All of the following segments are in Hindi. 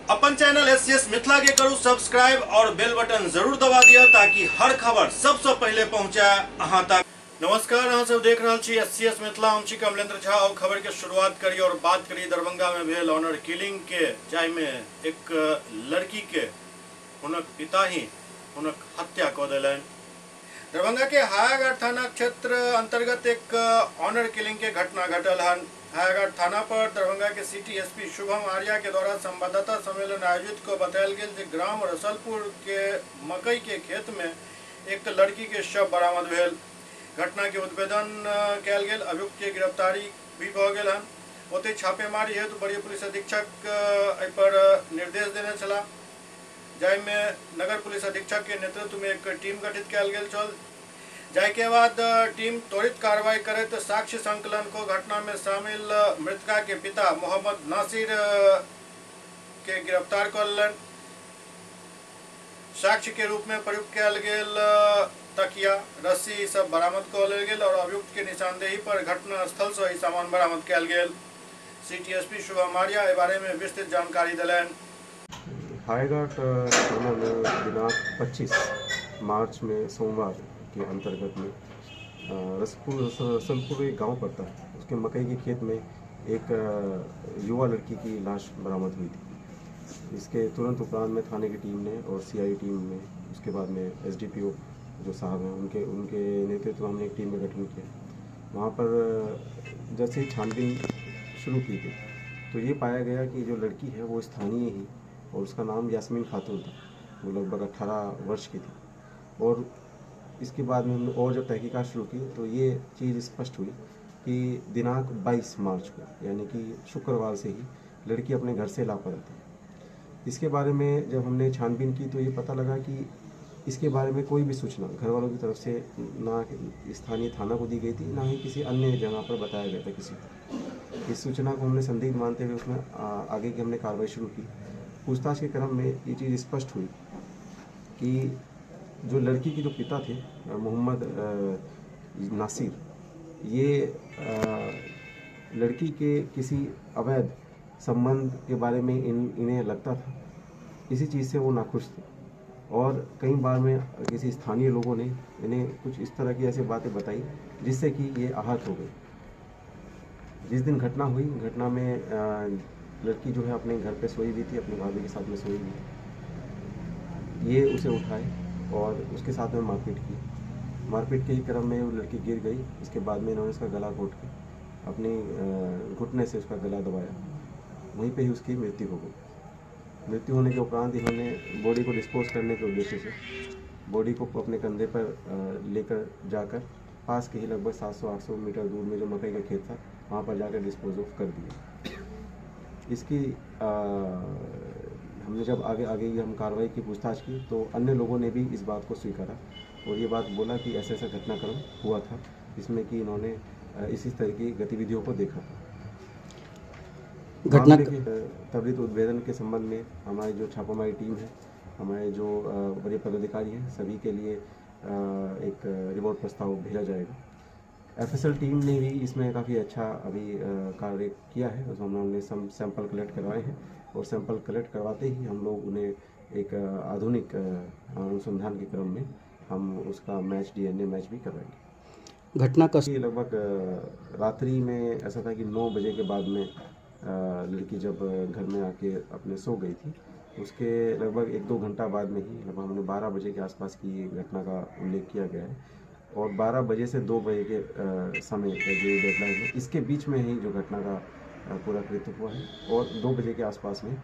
अपन चैनल एससीएस मिथिला के करू सब्सक्राइब और बेल बटन जरूर दबा दिया ताकि हर खबर सबसे पहले पहुंचे अहां तक। नमस्कार, अहां सब देख रहल छी एससीएस मिथिला। हम छी कमलेंद्र झा और खबर के शुरुआत करी और बात करी दरभंगा में भेल ऑनर किलिंग के, जाहि में एक लड़की के हुनक पिता ही हुनक हत्या क देलनि। दरभंगा के हायाघाट थाना क्षेत्र अंतर्गत एक ऑनर किलिंग के घटना घटल हन। हायाघाट थाना पर दरभंगा के सिटी एसपी शुभम आर्या के द्वारा संवाददाता सम्मेलन आयोजित को बतायल गेल जे ग्राम रसलपुर के मकई के खेत में एक लड़की के शव बरामद भेल। घटना के उद्भेदन कयल गेल, अभियुक्त के गिरफ्तारी भी भ गेल हन। ओते छापेमारी हेतु वरीय पुलिस अधीक्षक एहि पर निर्देश देने छला, जाहि में नगर पुलिस अधीक्षक के नेतृत्व में एक टीम गठित कयल गेल छल। जाहि के बाद टीम त्वरित कार्रवाई करैत साक्ष्य संकलन को घटना में शामिल मृतका के पिता मोहम्मद नासिर के गिरफ्तार कर लेलनि। साक्ष्य के रूप में प्रयुक्त कयल गेल तकिया, रस्सी सब बरामद कर लेल गेल और अभियुक्त के निशानदेही पर घटना स्थल से ही सामान बरामद कयल गेल। सिटी एसपी शुभम आर्या एहि बारे में विस्तृत जानकारी देलनि। हायाघाट थाना में दिनांक 25 मार्च में सोमवार के अंतर्गत में रसलपुर एक गांव पड़ता है, उसके मकई के खेत में एक युवा लड़की की लाश बरामद हुई थी। इसके तुरंत उपरांत में थाने की टीम ने और सीआई टीम ने, उसके बाद में एसडीपीओ जो साहब हैं उनके नेतृत्व में हमने एक टीम का गठन किया। वहाँ पर जैसे ही छानबीन शुरू की गई तो ये पाया गया कि जो लड़की है वो स्थानीय ही, और उसका नाम यास्मीन खातून था। वो लगभग 18 वर्ष की थी। और इसके बाद में हमने और जब तहकीकात शुरू की तो ये चीज़ स्पष्ट हुई कि दिनांक 22 मार्च को, यानी कि शुक्रवार से ही लड़की अपने घर से लापता थी। इसके बारे में जब हमने छानबीन की तो ये पता लगा कि इसके बारे में कोई भी सूचना घर वालों की तरफ से ना स्थानीय थाना को दी गई थी, ना ही किसी अन्य जगह पर बताया गया था किसी को। इस सूचना को हमने संदिग्ध मानते हुए उसमें आगे की हमने कार्रवाई शुरू की। पूछताछ के क्रम में ये चीज़ स्पष्ट हुई कि जो लड़की के जो पिता थे मोहम्मद नासिर, ये लड़की के किसी अवैध संबंध के बारे में इन्हें लगता था। इसी चीज़ से वो नाखुश थे और कई बार में किसी स्थानीय लोगों ने इन्हें कुछ इस तरह की ऐसी बातें बताई जिससे कि ये आहत हो गए। जिस दिन घटना हुई, घटना में लड़की जो है अपने घर पे सोई हुई थी, अपनी भाभी के साथ में सोई हुई थी। ये उसे उठाए और उसके साथ में मारपीट की। मारपीट के ही क्रम में वो लड़की गिर गई। इसके बाद में इन्होंने उसका गला घोट के अपनी घुटने से उसका गला दबाया। वहीं पे ही उसकी मृत्यु हो गई। मृत्यु होने के उपरांत इन्होंने बॉडी को डिस्पोज करने के उद्देश्य से बॉडी को अपने कंधे पर लेकर जाकर पास के ही लगभग 700-800 मीटर दूर में जो मकई का खेत था वहाँ पर जाकर डिस्पोज ऑफ कर दिया। इसकी हमने जब आगे हम कार्रवाई की, पूछताछ की तो अन्य लोगों ने भी इस बात को स्वीकारा और ये बात बोला कि ऐसा घटनाक्रम हुआ था जिसमें कि इन्होंने इसी तरह की गतिविधियों को देखा था। घटना के त्वरित उद्भेदन के संबंध में हमारी जो छापामारी टीम है, हमारे जो वरीय पदाधिकारी हैं, सभी के लिए एक रिपोर्ट प्रस्ताव भेजा जाएगा। एफएसएल टीम ने भी इसमें काफ़ी अच्छा अभी कार्य किया है। उसमें हमने सैंपल कलेक्ट करवाए हैं और सैंपल कलेक्ट करवाते ही हम लोग उन्हें एक आधुनिक अनुसंधान के क्रम में हम उसका डीएनए मैच भी करवाएंगे। घटना का लगभग रात्रि में ऐसा था कि 9 बजे के बाद में लड़की जब घर में आके अपने सो गई थी, उसके लगभग 1-2 घंटा बाद में ही, लगभग हमने 12 बजे के आसपास की घटना का उल्लेख किया गया है। और 12 बजे से 2 बजे के समय का जो डेडलाइन है, इसके बीच में ही जो घटना का पूरा कृत्य हुआ है। और 2 बजे के आसपास में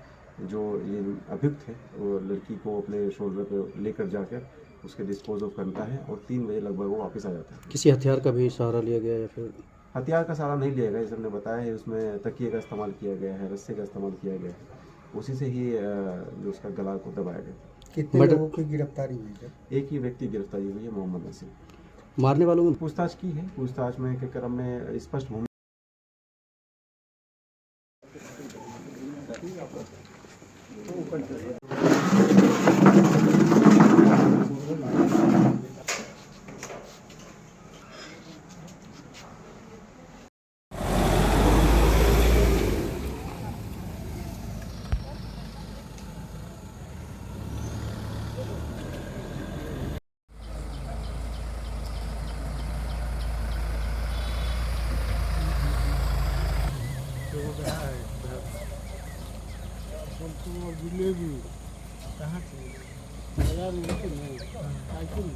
जो ये अभियुक्त है वो लड़की को अपने शोल्डर पे लेकर जाकर उसके डिस्पोज ऑफ करता है और 3 बजे लगभग वो वापस आ जाता है। किसी हथियार का भी सहारा लिया गया या फिर? हथियार का सहारा नहीं लिया गया, जैसे हमने बताया है। उसमें तकिए का इस्तेमाल किया गया है, रस्से का इस्तेमाल किया गया है। उसी से ही जो उसका गला को दबाया गया। कितने लोगों की गिरफ्तारी हुई है? एक ही व्यक्ति गिरफ्तारी हुई है, मोहम्मद नासिर। मारने वालों में पूछताछ की है। पूछताछ में के क्रम में स्पष्ट भूमिका जिलेबी कहाँ से बाजार में साइकिल